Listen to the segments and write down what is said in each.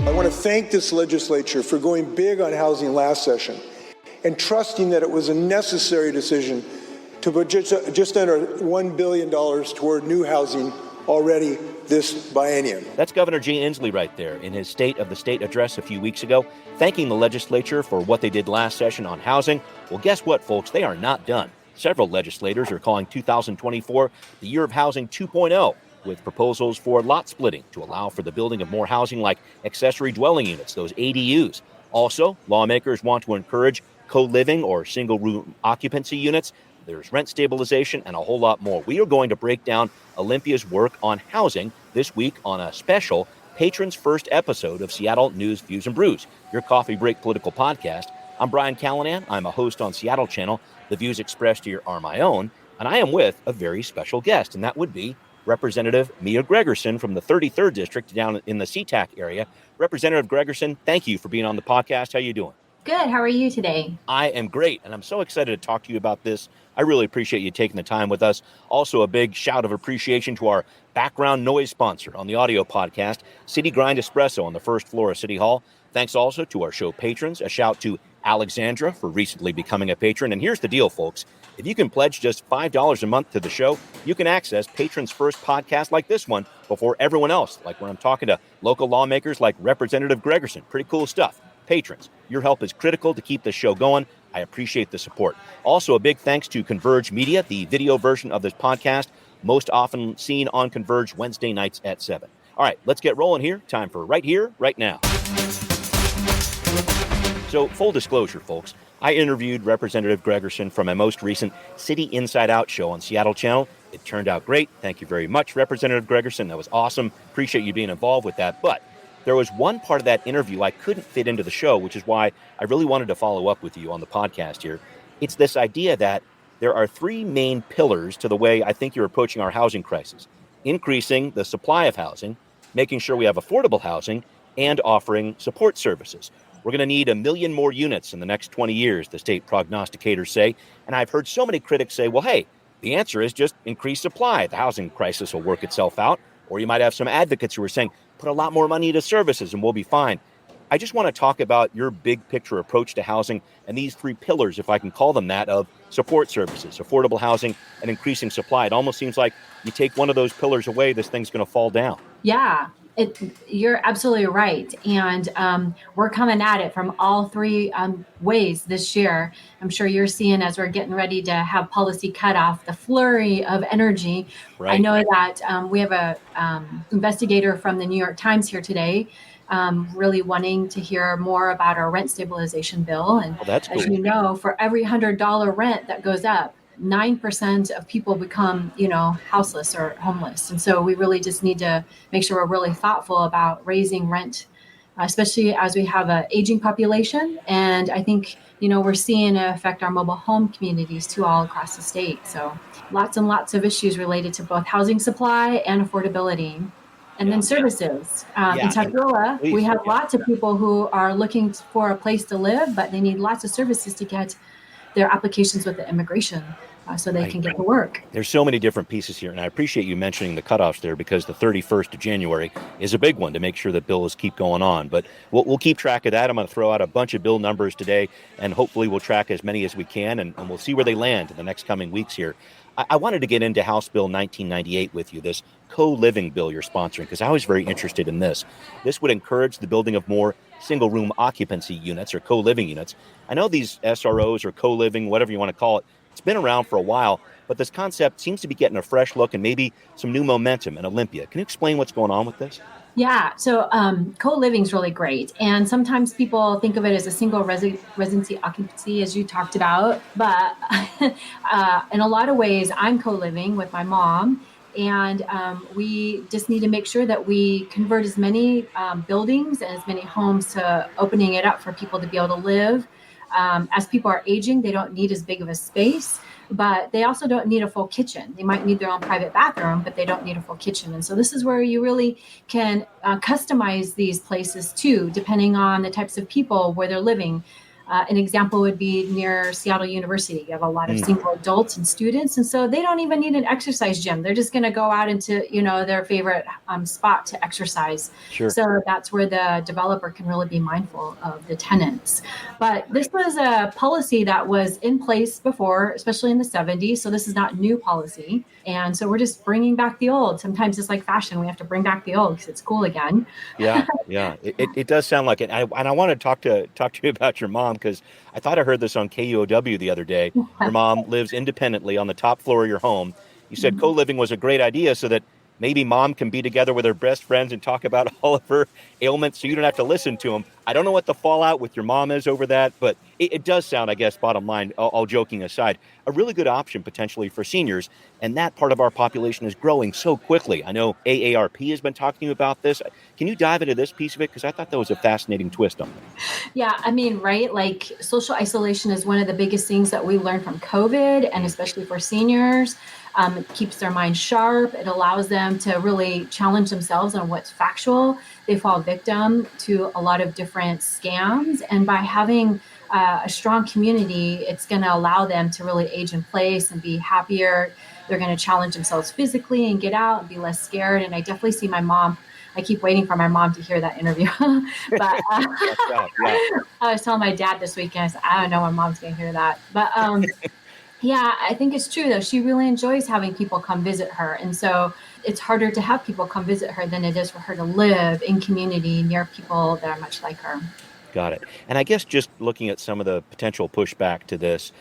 I want to thank this legislature for going big on housing last session and trusting that it was a necessary decision to put just under $1 billion toward new housing already this biennium. That's Governor Gene Inslee right there in his State of the State address a few weeks ago, thanking the legislature for what they did last session on housing. Well, guess what, folks? They are not done. Several legislators are calling 2024 the year of housing 2.0, with proposals for lot splitting to allow for the building of more housing like accessory dwelling units, those ADUs. Also, lawmakers want to encourage co-living or single-room occupancy units. There's rent stabilization and a whole lot more. We are going to break down Olympia's work on housing this week on a special Patrons First episode of Seattle News, Views, and Brews, your coffee break political podcast. I'm Brian Callanan. I'm a host on Seattle Channel. The views expressed here are my own, and I am with a very special guest, and that would be Representative Mia Gregerson from the 33rd District down in the SeaTac area. Representative Gregerson, thank you for being on the podcast. How are you doing? Good. How are you today? I am great, and I'm so excited to talk to you about this. I really appreciate you taking the time with us. Also, a big shout of appreciation to our background noise sponsor on the audio podcast, City Grind Espresso on the first floor of City Hall. Thanks also to our show patrons. A shout to Alexandra for recently becoming a patron. And here's the deal, folks. If you can pledge just $5 a month to the show, you can access Patrons First podcast like this one before everyone else, like when I'm talking to local lawmakers like Representative Gregerson. Pretty cool stuff. Patrons, your help is critical to keep this show going. I appreciate the support. Also, a big thanks to Converge Media, the video version of this podcast, most often seen on Converge Wednesday nights at 7. All right, let's get rolling here. Time for Right Here, Right Now. So, full disclosure, folks, I interviewed Representative Gregerson from my most recent City Inside Out show on Seattle Channel. It turned out great. Thank you very much, Representative Gregerson. That was awesome. Appreciate you being involved with that. But there was one part of that interview I couldn't fit into the show, which is why I really wanted to follow up with you on the podcast here. It's this idea that there are three main pillars to the way I think you're approaching our housing crisis: increasing the supply of housing, making sure we have affordable housing, and offering support services. We're going to need 1 million more units in the next 20 years, the state prognosticators say. And I've heard so many critics say, well, hey, the answer is just increase supply. The housing crisis will work itself out. Or you might have some advocates who are saying, put a lot more money into services and we'll be fine. I just want to talk about your big picture approach to housing and these three pillars, if I can call them that, of support services, affordable housing, and increasing supply. It almost seems like you take one of those pillars away, this thing's going to fall down. Yeah, you're absolutely right. And we're coming at it from all three ways this year. I'm sure you're seeing, as we're getting ready to have policy cutoff, the flurry of energy. Right. I know that we have a investigator from the New York Times here today, really wanting to hear more about our rent stabilization bill. And that's cool. As you know, for every $100 rent that goes up, 9% of people become, houseless or homeless. And so we really just need to make sure we're really thoughtful about raising rent, especially as we have an aging population. And I think, we're seeing it affect our mobile home communities too, all across the state. So lots and lots of issues related to both housing supply and affordability. And then services. In Tukwila, we have lots of people who are looking for a place to live, but they need lots of services to get their applications with the immigration so they can get to work. There's so many different pieces here, and I appreciate you mentioning the cutoffs there because the 31st of January is a big one to make sure that bills keep going on. But we'll keep track of that. I'm going to throw out a bunch of bill numbers today, and hopefully we'll track as many as we can, and we'll see where they land in the next coming weeks here. I wanted to get into House Bill 1998 with you, this co-living bill you're sponsoring, because I was very interested in this. This would encourage the building of more single-room occupancy units or co-living units. I know these SROs or co-living, whatever you want to call it, it's been around for a while, but this concept seems to be getting a fresh look and maybe some new momentum in Olympia. Can you explain what's going on with this? Yeah, so co-living is really great. And sometimes people think of it as a single residency occupancy, as you talked about. But in a lot of ways, I'm co-living with my mom. And we just need to make sure that we convert as many buildings and as many homes to opening it up for people to be able to live. As people are aging, they don't need as big of a space, but they also don't need a full kitchen. They might need their own private bathroom, but they don't need a full kitchen. And so this is where you really can customize these places too, depending on the types of people where they're living. An example would be near Seattle University. You have a lot of single adults and students, and so they don't even need an exercise gym. They're just going to go out into their favorite spot to exercise. Sure. So that's where the developer can really be mindful of the tenants. But this was a policy that was in place before, especially in the 70s. So this is not new policy, and so we're just bringing back the old. Sometimes it's like fashion; we have to bring back the old because it's cool again. Yeah, yeah, it does sound like it. And I want to talk to you about your mom, because I thought I heard this on KUOW the other day. Your mom lives independently on the top floor of your home. You said co-living was a great idea so that maybe mom can be together with her best friends and talk about all of her ailments, so you don't have to listen to them. I don't know what the fallout with your mom is over that, but it does sound, I guess, bottom line, all joking aside, a really good option potentially for seniors. And that part of our population is growing so quickly. I know AARP has been talking to you about this. Can you dive into this piece of it? Because I thought that was a fascinating twist on it. Yeah, I mean, right? Like social isolation is one of the biggest things that we learned from COVID, and especially for seniors. It keeps their mind sharp. It allows them to really challenge themselves on what's factual. They fall victim to a lot of different scams. And by having a strong community, it's going to allow them to really age in place and be happier. They're going to challenge themselves physically and get out and be less scared. And I definitely see my mom. I keep waiting for my mom to hear that interview. But I was telling my dad this weekend, I said, I don't know when mom's going to hear that. But yeah, I think it's true, though. She really enjoys having people come visit her. And so it's harder to have people come visit her than it is for her to live in community near people that are much like her. Got it. And I guess just looking at some of the potential pushback to this,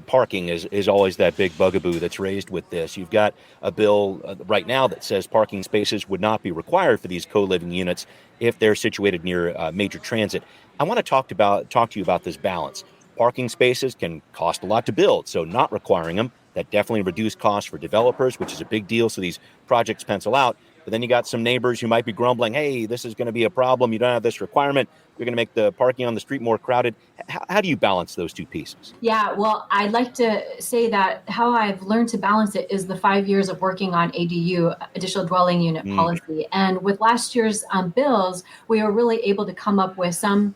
parking is always that big bugaboo that's raised with this. You've got a bill right now that says parking spaces would not be required for these co-living units if they're situated near major transit. I want to talk to you about this balance. Parking spaces can cost a lot to build, so not requiring them, that definitely reduce costs for developers, which is a big deal. So these projects pencil out. But then you got some neighbors who might be grumbling, hey, this is going to be a problem. You don't have this requirement. You're going to make the parking on the street more crowded. How do you balance those two pieces? Yeah, well, I'd like to say that how I've learned to balance it is the 5 years of working on ADU, additional dwelling unit policy. And with last year's bills, we were really able to come up with some,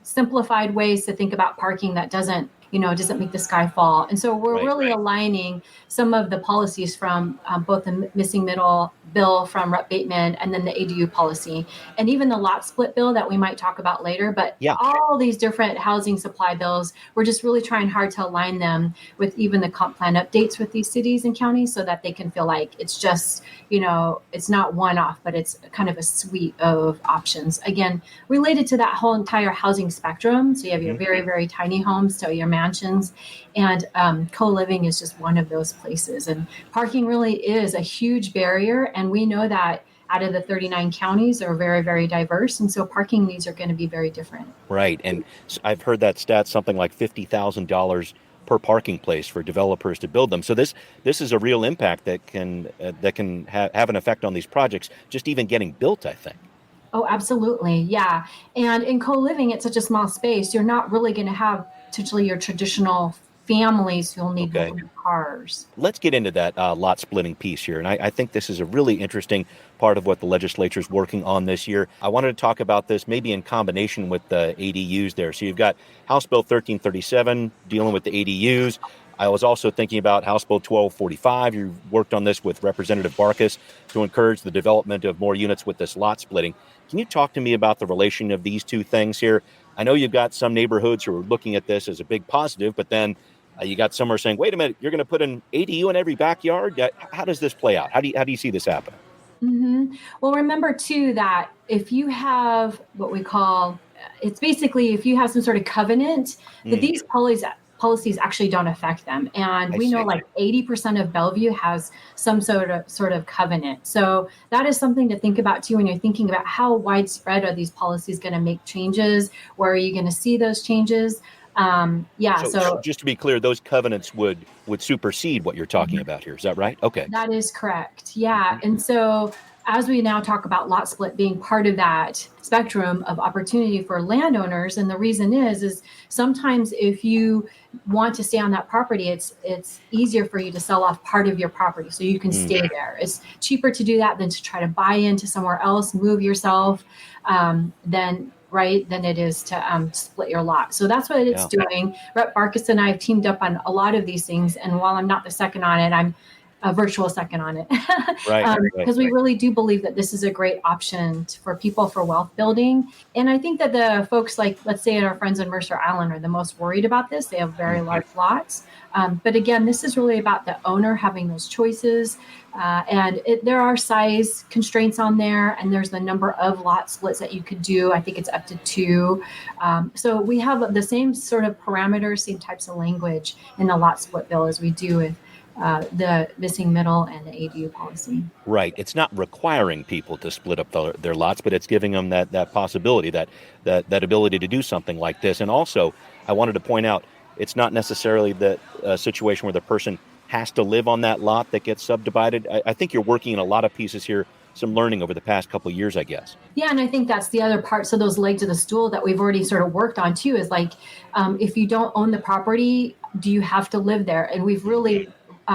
simplified ways to think about parking that doesn't make the sky fall. And so we're really aligning some of the policies from both the missing middle bill from Rep. Bateman and then the ADU policy, and even the lot split bill that we might talk about later. But all these different housing supply bills, we're just really trying hard to align them with even the comp plan updates with these cities and counties so that they can feel like it's just, it's not one off, but it's kind of a suite of options. Again, related to that whole entire housing spectrum. So you have your very, very tiny homes to your mansions, and co-living is just one of those places. And parking really is a huge barrier, and we know that out of the 39 counties are very, very diverse, and so parking needs are going to be very different. Right, and I've heard that stat, something like $50,000 per parking place for developers to build them. So this is a real impact that can have an effect on these projects, just even getting built, I think. Oh, absolutely. Yeah. And in co-living, it's such a small space. You're not really going to have potentially your traditional families who'll need multiple cars. Let's get into that lot splitting piece here. And I think this is a really interesting part of what the legislature is working on this year. I wanted to talk about this maybe in combination with the ADUs there. So you've got House Bill 1337 dealing with the ADUs. I was also thinking about House Bill 1245. You worked on this with Representative Barkas to encourage the development of more units with this lot splitting. Can you talk to me about the relation of these two things here? I know you've got some neighborhoods who are looking at this as a big positive, but then you got some who are saying, wait a minute, you're going to put an ADU in every backyard? How does this play out? How do you see this happen? Mm-hmm. Well, remember, too, that if you have what we call, it's basically if you have some sort of covenant, that these policies actually don't affect them. And we know like 80% of Bellevue has some sort of covenant. So that is something to think about too when you're thinking about how widespread are these policies going to make changes? Where are you going to see those changes? So just to be clear, those covenants would supersede what you're talking about here. Is that right? Okay. That is correct. Yeah. And so as we now talk about lot split being part of that spectrum of opportunity for landowners, and the reason is sometimes if you want to stay on that property, it's easier for you to sell off part of your property so you can stay there. It's cheaper to do that than to try to buy into somewhere else, move yourself, than right, than it is to split your lot. So that's what it's doing. Rep. Barkus and I have teamed up on a lot of these things. And while I'm not the second on it, I'm a virtual second on it. Because we really do believe that this is a great option for people for wealth building. And I think that the folks like, let's say our friends in Mercer Island are the most worried about this. They have very large lots. But again, this is really about the owner having those choices. There are size constraints on there, and there's the number of lot splits that you could do. I think it's up to 2. So we have the same sort of parameters, same types of language in the lot split bill as we do with the missing middle and the ADU policy. Right. It's not requiring people to split up their lots, but it's giving them that possibility, that ability to do something like this. And also, I wanted to point out, it's not necessarily the situation where the person has to live on that lot that gets subdivided. I think you're working in a lot of pieces here, some learning over the past couple of years, I guess. Yeah, and I think that's the other part. So those legs of the stool that we've already sort of worked on too is like, if you don't own the property, do you have to live there? And we've really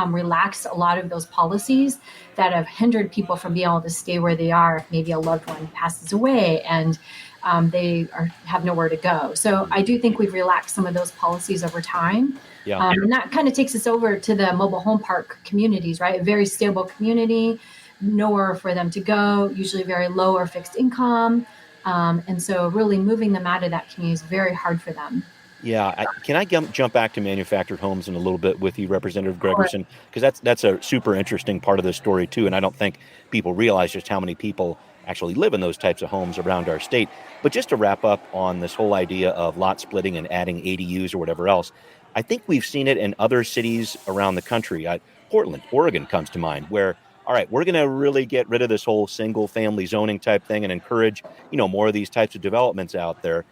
relaxed a lot of those policies that have hindered people from being able to stay where they are if maybe a loved one passes away and they have nowhere to go. So I do think we've relaxed some of those policies over time. Yeah. And that kind of takes us over to the mobile home park communities, right? A very stable community, nowhere for them to go, usually very low or fixed income. And so really moving them out of that community is very hard for them. Yeah. Can I jump back to manufactured homes in a little bit with you, Representative Gregerson? Because that's a super interesting part of this story, too. And I don't think people realize just how many people actually live in those types of homes around our state. But just to wrap up on this whole idea of lot splitting and adding ADUs or whatever else, I think we've seen it in other cities around the country. Portland, Oregon comes to mind, where, all right, we're going to really get rid of this whole single family zoning type thing and encourage, more of these types of developments out there.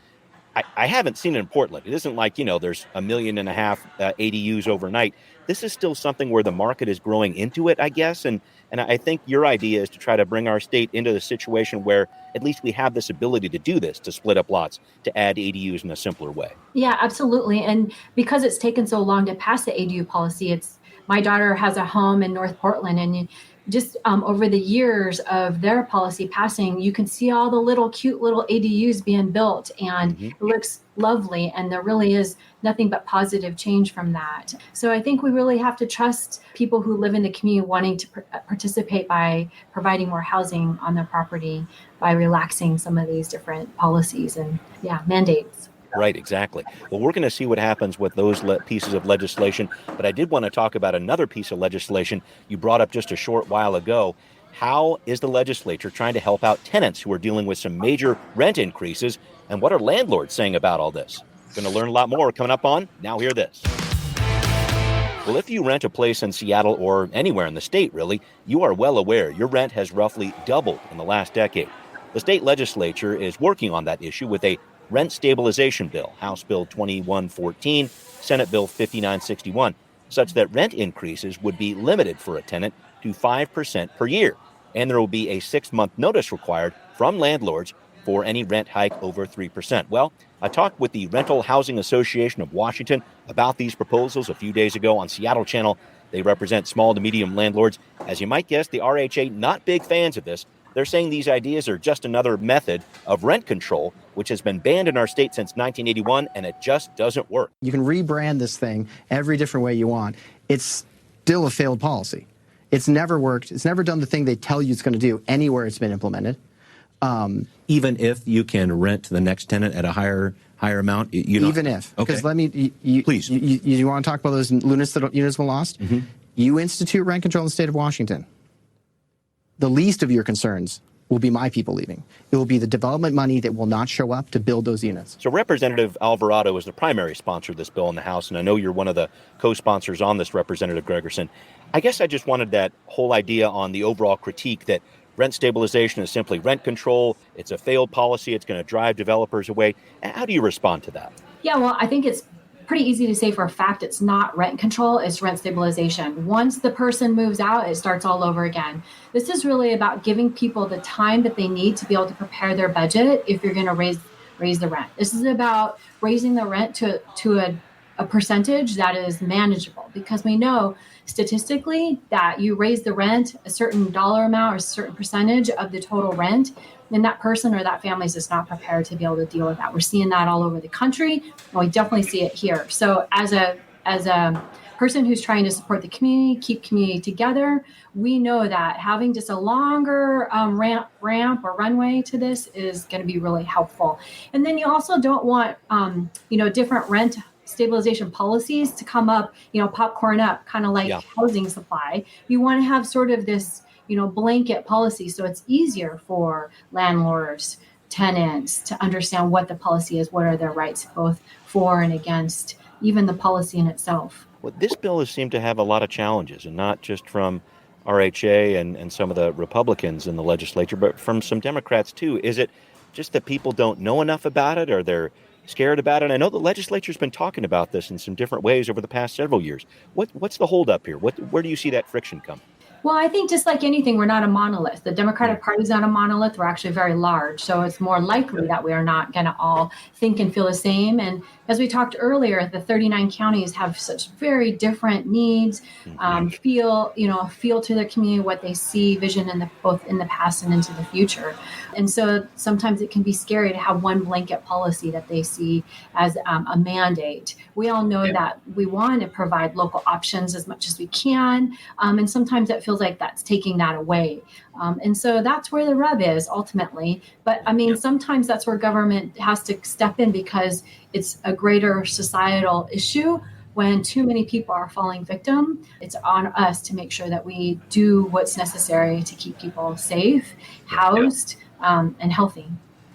I haven't seen it in Portland. It isn't like, there's 1.5 million ADUs overnight. This is still something where the market is growing into it, I guess. And I think your idea is to try to bring our state into the situation where at least we have this ability to do this, to split up lots, to add ADUs in a simpler way. Yeah, absolutely. And because it's taken so long to pass the ADU policy, my daughter has a home in North Portland, and just over the years of their policy passing, you can see all the cute little ADUs being built, and it looks lovely. And there really is nothing but positive change from that. So I think we really have to trust people who live in the community wanting to participate by providing more housing on their property, by relaxing some of these different policies and mandates. Right, exactly. Well, we're going to see what happens with those pieces of legislation. But I did want to talk about another piece of legislation you brought up just a short while ago. How is the legislature trying to help out tenants who are dealing with some major rent increases? And what are landlords saying about all this? Going to learn a lot more coming up on Now Hear This. Well, if you rent a place in Seattle or anywhere in the state, really, you are well aware your rent has roughly doubled in the last decade. The state legislature is working on that issue with a rent stabilization bill, House Bill 2114, Senate Bill 5961, such that rent increases would be limited for a tenant to 5% per year. And there will be a 6-month notice required from landlords for any rent hike over 3%. Well, I talked with the Rental Housing Association of Washington about these proposals a few days ago on Seattle Channel. They represent small to medium landlords. As you might guess, the RHA not big fans of this. They're saying these ideas are just another method of rent control, which has been banned in our state since 1981, and it just doesn't work. You can rebrand this thing every different way you want. It's still a failed policy. It's never worked. It's never done the thing they tell you it's going to do anywhere it's been implemented. Even if you can rent to the next tenant at a higher amount? Even if. Okay. Because Please. You want to talk about those units that municipal lost? Mm-hmm. You institute rent control in the state of Washington. The least of your concerns will be my people leaving. It will be the development money that will not show up to build those units. So Representative Alvarado is the primary sponsor of this bill in the House, and I know you're one of the co-sponsors on this, Representative Gregerson. I guess I just wanted that whole idea on the overall critique that rent stabilization is simply rent control. It's a failed policy. It's going to drive developers away. How do you respond to that? Yeah, well, I think it's pretty easy to say for a fact it's not rent control, it's rent stabilization. Once the person moves out, it starts all over again. This is really about giving people the time that they need to be able to prepare their budget if you're going to raise the rent. This is about raising the rent to a a percentage that is manageable, because we know statistically that you raise the rent a certain dollar amount or a certain percentage of the total rent, and that person or that family is just not prepared to be able to deal with that. We're seeing that all over the country, and we definitely see it here. So as a person who's trying to support the community, keep community together, we know that having just a longer ramp or runway to this is going to be really helpful. And then you also don't want different rent stabilization policies to come up, popcorn up, kind of like housing supply. You want to have sort of this, blanket policy, so it's easier for landlords, tenants to understand what the policy is, what are their rights, both for and against, even the policy in itself. Well, this bill has seemed to have a lot of challenges, and not just from RHA and some of the Republicans in the legislature, but from some Democrats too. Is it just that people don't know enough about it, or they're scared about it? I know the legislature's been talking about this in some different ways over the past several years. What's the holdup here? Where do you see that friction come? Well, I think just like anything, we're not a monolith. The Democratic Party is not a monolith. We're actually very large. So it's more likely that we are not going to all think and feel the same. And as we talked earlier, the 39 counties have such very different needs, feel to their community, what they see, vision both in the past and into the future. And so sometimes it can be scary to have one blanket policy that they see as a mandate. We all know that we want to provide local options as much as we can. And sometimes it feels like that's taking that away. And so that's where the rub is ultimately. But I mean, sometimes that's where government has to step in, because it's a greater societal issue. When too many people are falling victim, it's on us to make sure that we do what's necessary to keep people safe, housed, and healthy.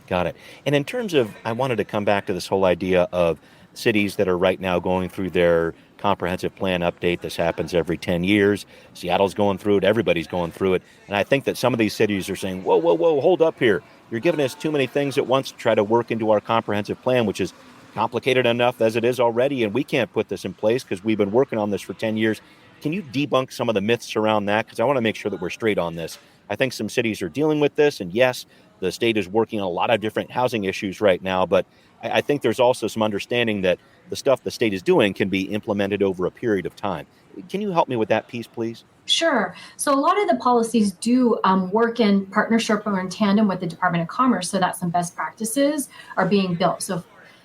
Got it. And in terms of, I wanted to come back to this whole idea of cities that are right now going through their comprehensive plan update. This happens every 10 years. Seattle's going through it. Everybody's going through it. And I think that some of these cities are saying, whoa, hold up here. You're giving us too many things at once to try to work into our comprehensive plan, which is complicated enough as it is already, and we can't put this in place because we've been working on this for 10 years. Can you debunk some of the myths around that? Because I want to make sure that we're straight on this. I think some cities are dealing with this, and yes, the state is working on a lot of different housing issues right now, but I think there's also some understanding that the stuff the state is doing can be implemented over a period of time. Can you help me with that piece, please? Sure. So a lot of the policies do work in partnership or in tandem with the Department of Commerce, so that some best practices are being built.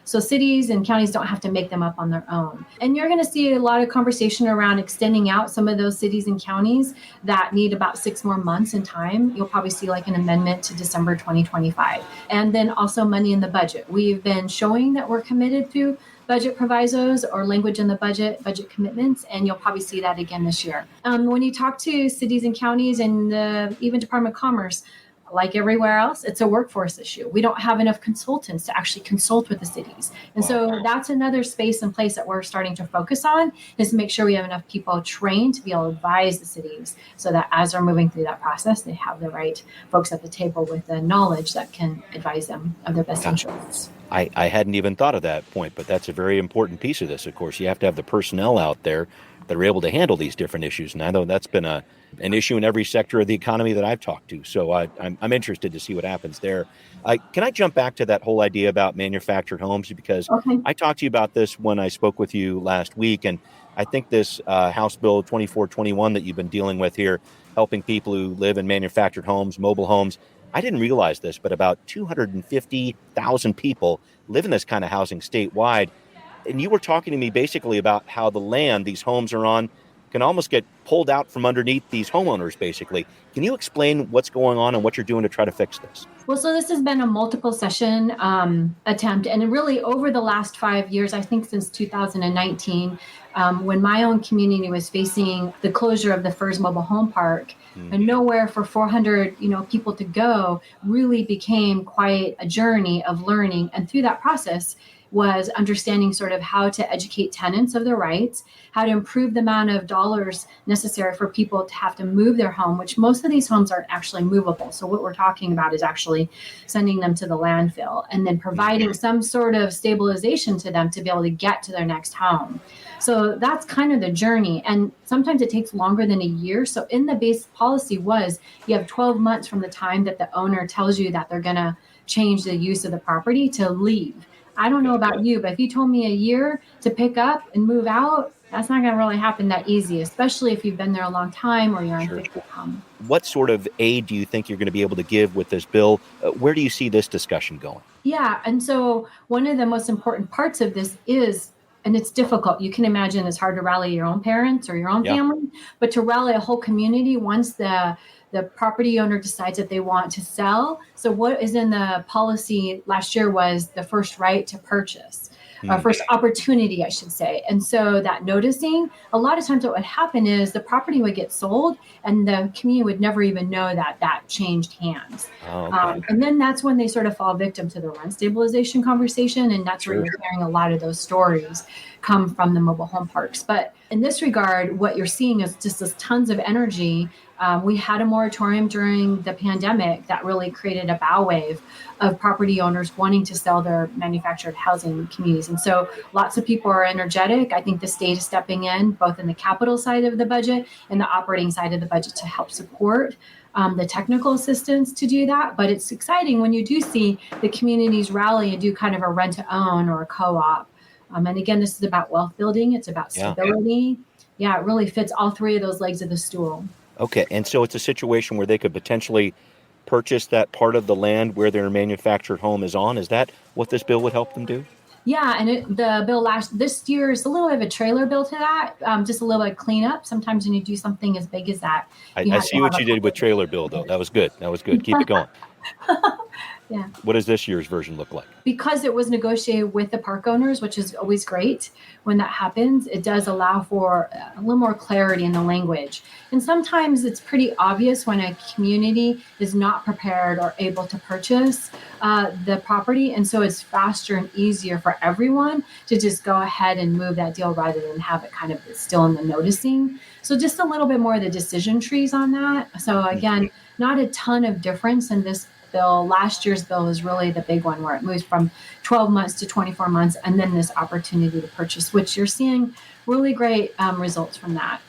So cities and counties don't have to make them up on their own. And you're going to see a lot of conversation around extending out some of those cities and counties that need about 6 more months in time. You'll probably see like an amendment to December 2025. And then also money in the budget. We've been showing that we're committed to budget provisos or language in the budget commitments, and you'll probably see that again this year. When you talk to cities and counties and even Department of Commerce, like everywhere else, it's a workforce issue. We don't have enough consultants to actually consult with the cities. And so that's another space and place that we're starting to focus on, is to make sure we have enough people trained to be able to advise the cities, so that as they're moving through that process, they have the right folks at the table with the knowledge that can advise them of their best interests. I hadn't even thought of that point, but that's a very important piece of this. Of course, you have to have the personnel out there that are able to handle these different issues. And I know that's been an issue in every sector of the economy that I've talked to. So I'm interested to see what happens there. Can I jump back to that whole idea about manufactured homes? Because I talked to you about this when I spoke with you last week. And I think this House Bill 2421 that you've been dealing with here, helping people who live in manufactured homes, mobile homes, I didn't realize this, but about 250,000 people live in this kind of housing statewide. And you were talking to me basically about how the land these homes are on can almost get pulled out from underneath these homeowners, basically. Can you explain what's going on and what you're doing to try to fix this? Well, so this has been a multiple session attempt. And really over the last 5 years, I think since 2019, when my own community was facing the closure of the FERS mobile home park, and nowhere for 400 people to go, really became quite a journey of learning. And through that process was understanding sort of how to educate tenants of their rights, how to improve the amount of dollars necessary for people to have to move their home, which most of these homes aren't actually movable. So what we're talking about is actually sending them to the landfill and then providing some sort of stabilization to them to be able to get to their next home. So that's kind of the journey. And sometimes it takes longer than a year. So in the base policy was you have 12 months from the time that the owner tells you that they're going to change the use of the property to leave. I don't know about you, but if you told me a year to pick up and move out, that's not going to really happen that easy, especially if you've been there a long time or you're on Sure. fixed income. What sort of aid do you think you're going to be able to give with this bill? Where do you see this discussion going? Yeah. And so one of the most important parts of this is, and it's difficult. You can imagine it's hard to rally your own parents or your own Yeah. family, but to rally a whole community once the property owner decides that they want to sell. So what is in the policy last year was the first right to purchase. First opportunity, I should say. And so that noticing, a lot of times what would happen is the property would get sold and the community would never even know that that changed hands. Oh, okay. And then that's when they sort of fall victim to the rent stabilization conversation. And that's where Sure. you're hearing a lot of those stories come from the mobile home parks. But in this regard, what you're seeing is just this tons of energy. We had a moratorium during the pandemic that really created a bow wave of property owners wanting to sell their manufactured housing communities. And so lots of people are energetic. I think the state is stepping in both in the capital side of the budget and the operating side of the budget to help support the technical assistance to do that. But it's exciting when you do see the communities rally and do kind of a rent to own or a co-op. And again, this is about wealth building. It's about stability. Yeah, it really fits all three of those legs of the stool. Okay. And so it's a situation where they could potentially purchase that part of the land where their manufactured home is on. Is that what this bill would help them do? Yeah, and the bill this year is a little bit of a trailer bill to that, just a little bit of cleanup. Sometimes when you do something as big as that, you I have see to what have you did with trailer bill, though. That was good. That was good. Keep it going. Yeah. What does this year's version look like? Because it was negotiated with the park owners, which is always great when that happens, it does allow for a little more clarity in the language. And sometimes it's pretty obvious when a community is not prepared or able to purchase the property. And so it's faster and easier for everyone to just go ahead and move that deal rather than have it kind of still in the noticing. So just a little bit more of the decision trees on that. So again, not a ton of difference in this bill. Last year's bill is really the big one where it moves from 12 months to 24 months and then this opportunity to purchase, which you're seeing really great results from that.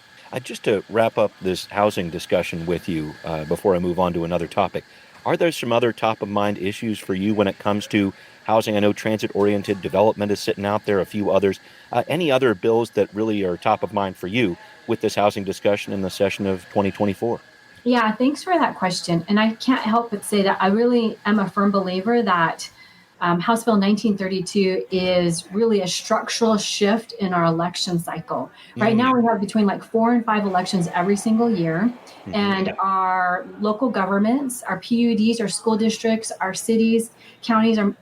Just to wrap up this housing discussion with you before I move on to another topic, are there some other top of mind issues for you when it comes to housing? I know transit-oriented development is sitting out there, a few others. Any other bills that really are top of mind for you with this housing discussion in the session of 2024? Yeah, thanks for that question. And I can't help but say that I really am a firm believer that House Bill 1932 is really a structural shift in our election cycle. Right now, we have between like 4 and 5 elections every single year. And our local governments, our PUDs, our school districts, our cities, counties are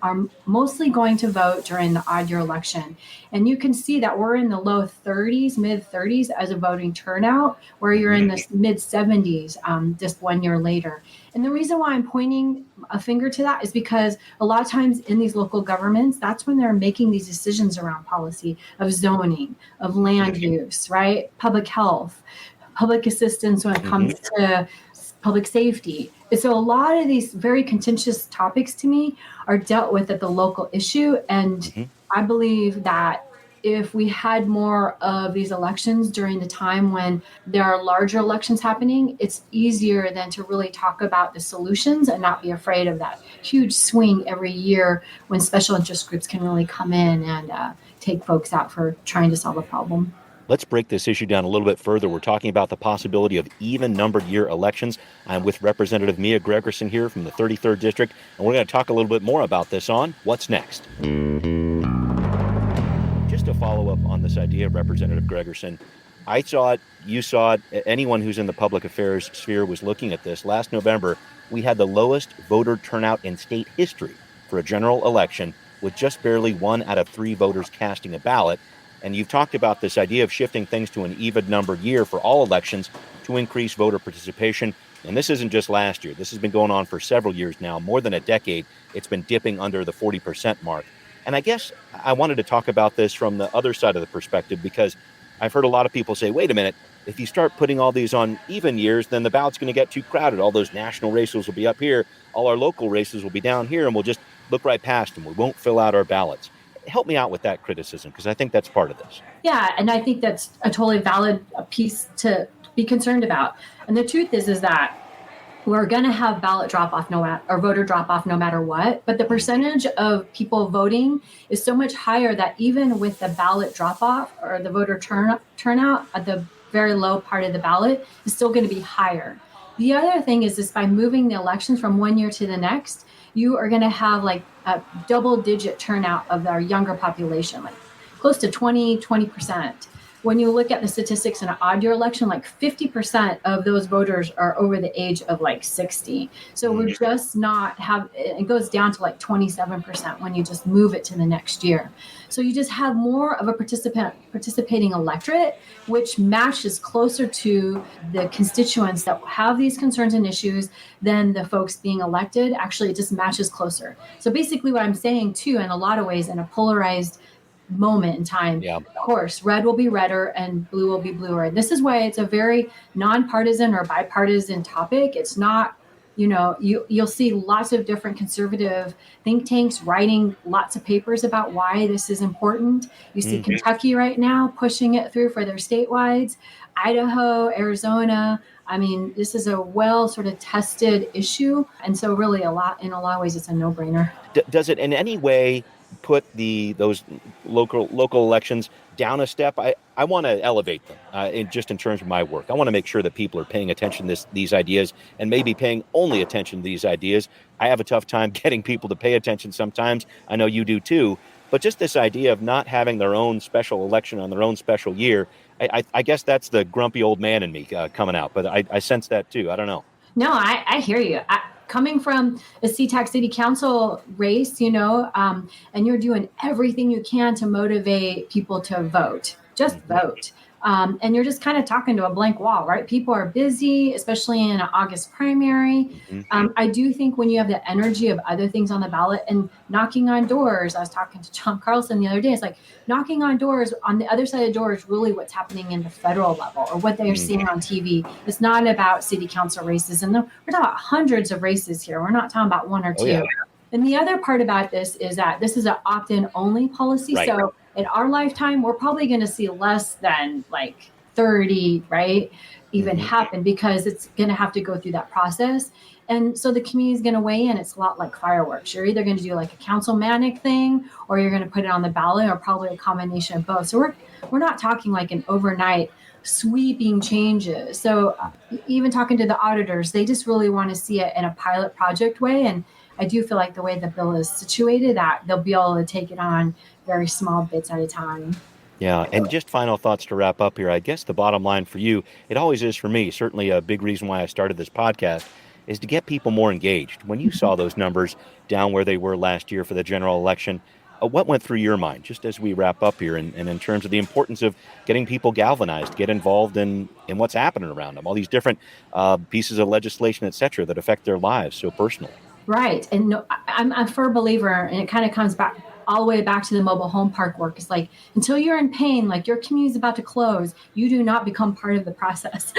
mostly going to vote during the odd year election. And you can see that we're in the low 30s, mid 30s as a voting turnout, where you're in the mid 70s just 1 year later. And the reason why I'm pointing a finger to that is because a lot of times in these local governments, that's when they're making these decisions around policy of zoning, of land use, right? Public health, public assistance when it comes to public safety. And so a lot of these very contentious topics to me are dealt with at the local issue. And I believe that if we had more of these elections during the time when there are larger elections happening, it's easier than to really talk about the solutions and not be afraid of that huge swing every year when special interest groups can really come in and take folks out for trying to solve a problem. Let's break this issue down a little bit further. We're talking about the possibility of even-numbered year elections. I'm with Representative Mia Gregerson here from the 33rd District, and we're going to talk a little bit more about this on What's Next. Just to follow up on this idea, Representative Gregerson, I saw it, you saw it, anyone who's in the public affairs sphere was looking at this. Last November, we had the lowest voter turnout in state history for a general election, with just barely 1 out of 3 voters casting a ballot. And you've talked about this idea of shifting things to an even-numbered year for all elections to increase voter participation. And this isn't just last year. This has been going on for several years now, more than a decade. It's been dipping under the 40% mark. And I guess I wanted to talk about this from the other side of the perspective, because I've heard a lot of people say, wait a minute, if you start putting all these on even years, then the ballot's going to get too crowded. All those national races will be up here. All our local races will be down here, and we'll just look right past them. We won't fill out our ballots. Help me out with that criticism, because I think that's part of this. Yeah, and I think that's a totally valid piece to be concerned about. And the truth is that we're going to have ballot drop off or voter drop off no matter what. But the percentage of people voting is so much higher that even with the ballot drop off or the voter turnout at the very low part of the ballot is still going to be higher. The other thing is by moving the elections from one year to the next, you are going to have like a double-digit turnout of our younger population, like close to 20%. When you look at the statistics in an odd year election, like 50% of those voters are over the age of like 60. So we're just not it goes down to like 27% when you just move it to the next year. So you just have more of a participating electorate, which matches closer to the constituents that have these concerns and issues than the folks being elected. Actually, it just matches closer. So basically what I'm saying too, in a lot of ways, in a polarized moment in time, of course, red will be redder and blue will be bluer. And this is why it's a very nonpartisan or bipartisan topic. It's not, you'll see lots of different conservative think tanks writing lots of papers about why this is important. You see Kentucky right now pushing it through for their statewides, Idaho, Arizona. I mean, this is a well sort of tested issue. And so really in a lot of ways, it's a no-brainer. Does it in any way put those local elections down a step? I want to elevate them just in terms of my work. I want to make sure that people are paying attention to these ideas and maybe paying only attention to these ideas. I have a tough time getting people to pay attention sometimes. I know you do too. But just this idea of not having their own special election on their own special year, I guess that's the grumpy old man in me coming out. But I sense that too. I don't know. No, I hear you. Coming from a SeaTac City Council race, and you're doing everything you can to motivate people to vote, just vote. And you're just kind of talking to a blank wall, right? People are busy, especially in an August primary. I do think when you have the energy of other things on the ballot and knocking on doors, I was talking to John Carlson the other day, it's like knocking on doors, on the other side of the door is really what's happening in the federal level or what they're seeing on TV. It's not about city council races. And we're talking about hundreds of races here. We're not talking about one or two. Yeah. And the other part about this is that this is an opt-in only policy. Right. So in our lifetime, we're probably going to see less than like 30, right, even happen because it's going to have to go through that process. And so the community is going to weigh in. It's a lot like fireworks. You're either going to do like a councilmanic thing or you're going to put it on the ballot or probably a combination of both. So we're not talking like an overnight sweeping changes. So even talking to the auditors, they just really want to see it in a pilot project way. And I do feel like the way the bill is situated, that they'll be able to take it on very small bits at a time. Yeah, and just final thoughts to wrap up here. I guess the bottom line for you, it always is for me, certainly a big reason why I started this podcast, is to get people more engaged. When you saw those numbers down where they were last year for the general election, what went through your mind, just as we wrap up here, and in terms of the importance of getting people galvanized, get involved in what's happening around them, all these different pieces of legislation, et cetera, that affect their lives so personally? Right. And no, I'm a firm believer, and it kind of comes back all the way back to the mobile home park work. It's like, until you're in pain, like your community is about to close, you do not become part of the process.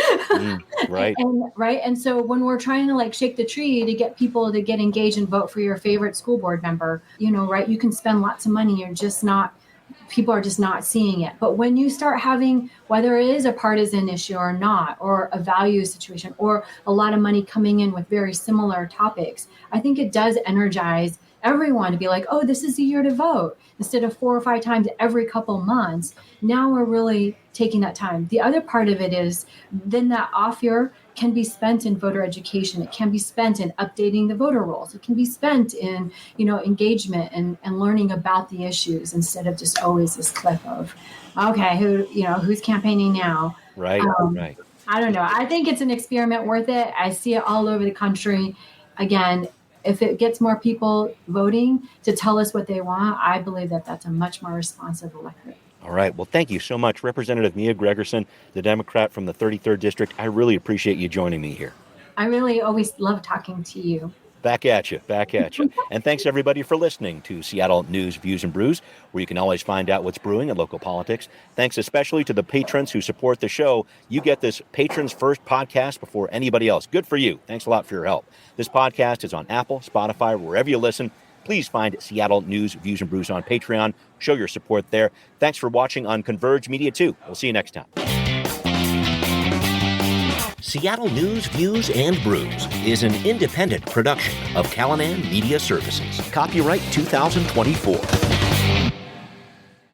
Right. And so when we're trying to like shake the tree to get people to get engaged and vote for your favorite school board member, right, you can spend lots of money. People are just not seeing it. But when you start having, whether it is a partisan issue or not, or a value situation, or a lot of money coming in with very similar topics, I think it does energize everyone to be like, oh, this is the year to vote, instead of 4 or 5 times every couple months. Now we're really taking that time. The other part of it is then that off year can be spent in voter education. It can be spent in updating the voter rolls. It can be spent in, engagement and learning about the issues, instead of just always this clip of, okay, who's campaigning now? Right, right. I don't know. I think it's an experiment worth it. I see it all over the country. Again, if it gets more people voting to tell us what they want, I believe that that's a much more responsive electorate. All right. Well, thank you so much, Representative Mia Gregerson, the Democrat from the 33rd District. I really appreciate you joining me here. I really always love talking to you. Back at you. And thanks, everybody, for listening to Seattle News, Views, and Brews, where you can always find out what's brewing in local politics. Thanks especially to the patrons who support the show. You get this Patrons First podcast before anybody else. Good for you. Thanks a lot for your help. This podcast is on Apple, Spotify, wherever you listen. Please find Seattle News, Views, and Brews on Patreon. Show your support there. Thanks for watching on Converge Media 2. We'll see you next time. Seattle News, Views, and Brews is an independent production of Callanan Media Services. Copyright 2024.